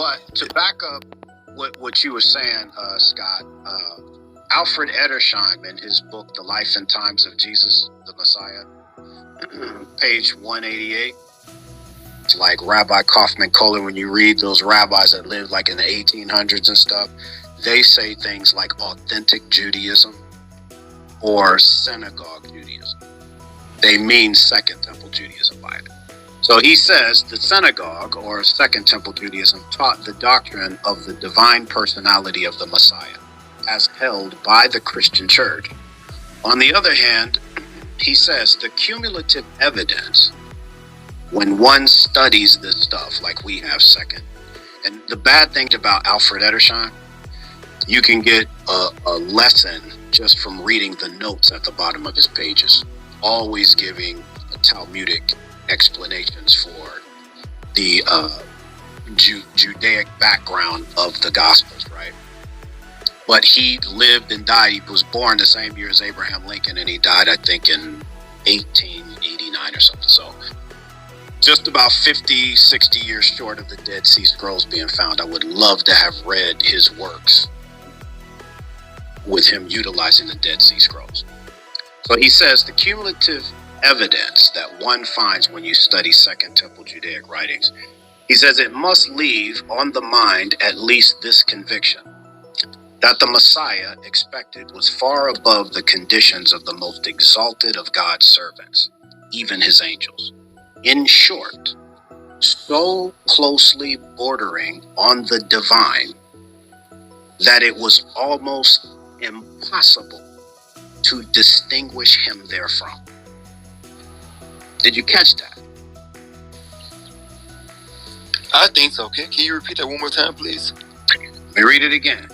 But to back up what you were saying, Scott, Alfred Edersheim in his book, The Life and Times of Jesus, the Messiah, page 188, like Rabbi Kaufman Kohler, when you read those rabbis that lived like in the 1800s and stuff, they say things like authentic Judaism or synagogue Judaism. They mean Second Temple Judaism by it. So he says the synagogue or Second Temple Judaism taught the doctrine of the divine personality of the Messiah as held by the Christian church. On the other hand, he says the cumulative evidence when one studies this stuff like we have second. And the bad thing about Alfred Edersheim, you can get a lesson just from reading the notes at the bottom of his pages, always giving Talmudic explanations for the Judaic background of the Gospels, right? But he lived and died. He was born the same year as Abraham Lincoln, and he died, I think, in 1889 or something. So just about 50, 60 years short of the Dead Sea Scrolls being found. I would love to have read his works with him utilizing the Dead Sea Scrolls. So he says the cumulative evidence that one finds when you study Second Temple Judaic writings, he says it must leave on the mind at least this conviction, that the Messiah expected was far above the conditions of the most exalted of God's servants, even his angels. In short, so closely bordering on the divine that it was almost impossible to distinguish him therefrom. Did you catch that? I think so. Can you repeat that one more time, please? Let me read it again.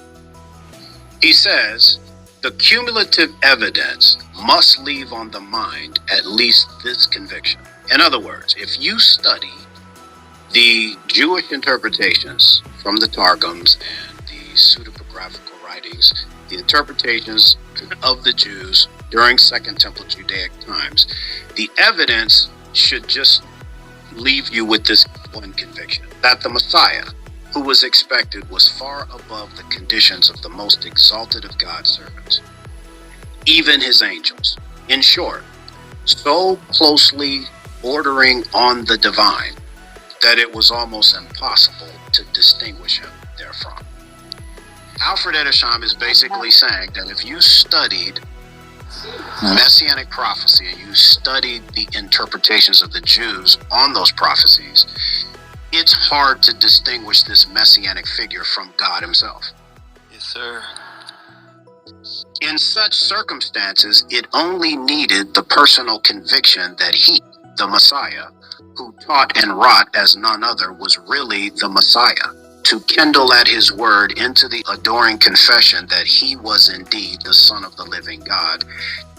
He says, the cumulative evidence must leave on the mind at least this conviction. In other words, if you study the Jewish interpretations from the Targums and the pseudepigraphical writings, the interpretations of the Jews during Second Temple Judaic times, the evidence should just leave you with this one conviction, that the Messiah, who was expected, was far above the conditions of the most exalted of God's servants, even his angels. In short, so closely bordering on the divine that it was almost impossible to distinguish him therefrom. Alfred Edersheim is basically saying that if you studied Messianic prophecy and you studied the interpretations of the Jews on those prophecies, it's hard to distinguish this Messianic figure from God himself. Yes, sir. In such circumstances, it only needed the personal conviction that he, the Messiah, who taught and wrought as none other, was really the Messiah, to kindle at his word into the adoring confession that he was indeed the Son of the living God.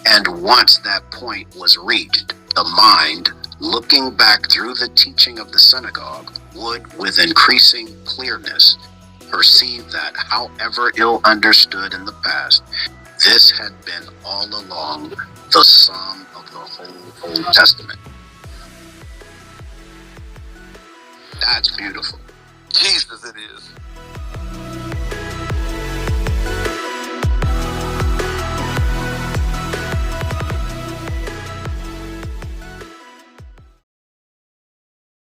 And once that point was reached, the mind, looking back through the teaching of the synagogue, would, with increasing clearness, perceive that, however ill understood in the past, this had been all along the sum of the whole Old Testament. That's beautiful. Jesus, it is.